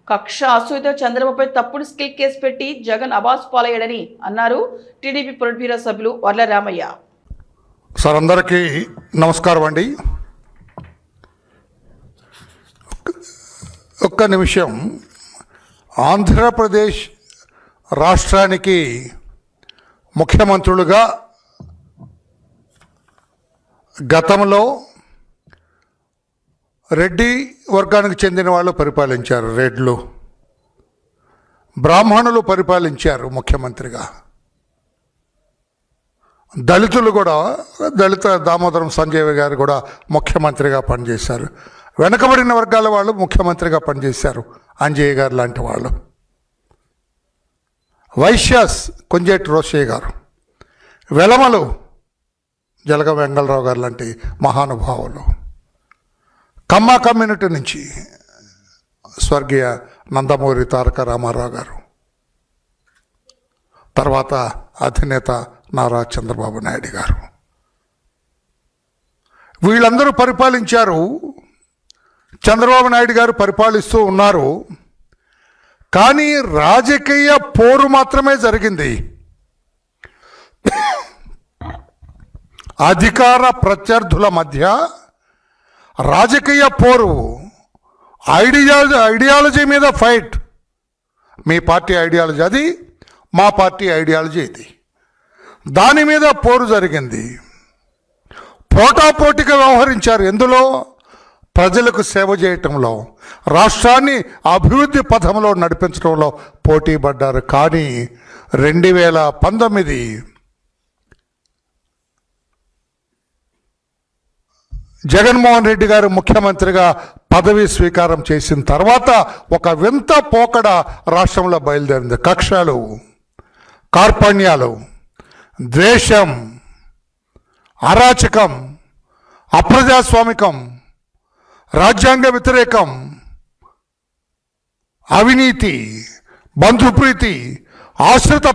కక్ష అసూయతో చంద్రబాబుపై తప్పుడు స్కిల్ కేసు పెట్టి జగన్ అబాస్ పాలయ్యాడని అన్నారు టీడీపీ పొలిట్ బ్యూరో సభ్యులు వర్ల రామయ్య. సార్ అందరికీ నమస్కారం అండి. ఒక్క నిమిషం. ఆంధ్రప్రదేశ్ రాష్ట్రానికి ముఖ్యమంత్రులుగా గతంలో రెడ్డి వర్గానికి చెందిన వాళ్ళు పరిపాలించారు. రెడ్లు, బ్రాహ్మణులు పరిపాలించారు ముఖ్యమంత్రిగా. దళితులు కూడా, దళిత దామోదరం సంజయ్ గారు కూడా ముఖ్యమంత్రిగా పనిచేశారు. వెనకబడిన వర్గాల వాళ్ళు ముఖ్యమంత్రిగా పనిచేశారు, అంజయ్య గారు లాంటి వాళ్ళు. వైశ్యాస్ కొంజేటి రోషయ్య గారు, వెలమలు జలగ వెంగళరావు గారు లాంటి మహానుభావులు, కమ్మ కమ్యూనిటీ నుంచి స్వర్గీయ నందమూరి తారక రామారావు గారు, తర్వాత అధినేత నారా చంద్రబాబు నాయుడు గారు, వీళ్ళందరూ పరిపాలించారు. చంద్రబాబు నాయుడు గారు పరిపాలిస్తూ ఉన్నారు. కానీ రాజకీయ పోరు మాత్రమే జరిగింది. అధికార ప్రత్యర్థుల మధ్య రాజకీయ పోరు, ఐడియాలజీ మీద ఫైట్. మీ పార్టీ ఐడియాలజీ అది, మా పార్టీ ఐడియాలజీ ఇది. దాని మీద పోరు జరిగింది. పోటాపోటీగా వ్యవహరించారు. ఎందులో? ప్రజలకు సేవ చేయటంలో, రాష్ట్రాన్ని అభివృద్ధి పథంలో నడిపించడంలో పోటీ పడ్డారు. కానీ 2019 జగన్మోహన్ రెడ్డి గారు ముఖ్యమంత్రిగా పదవి స్వీకారం చేసిన తర్వాత ఒక వింత పోకడ రాష్ట్రంలో బయలుదేరింది. కక్షలు, కార్పణ్యాలు, ద్వేషం, అరాచకం, అప్రజాస్వామికం, రాజ్యాంగ వ్యతిరేకం, అవినీతి, బంధుప్రీతి, ఆశ్రిత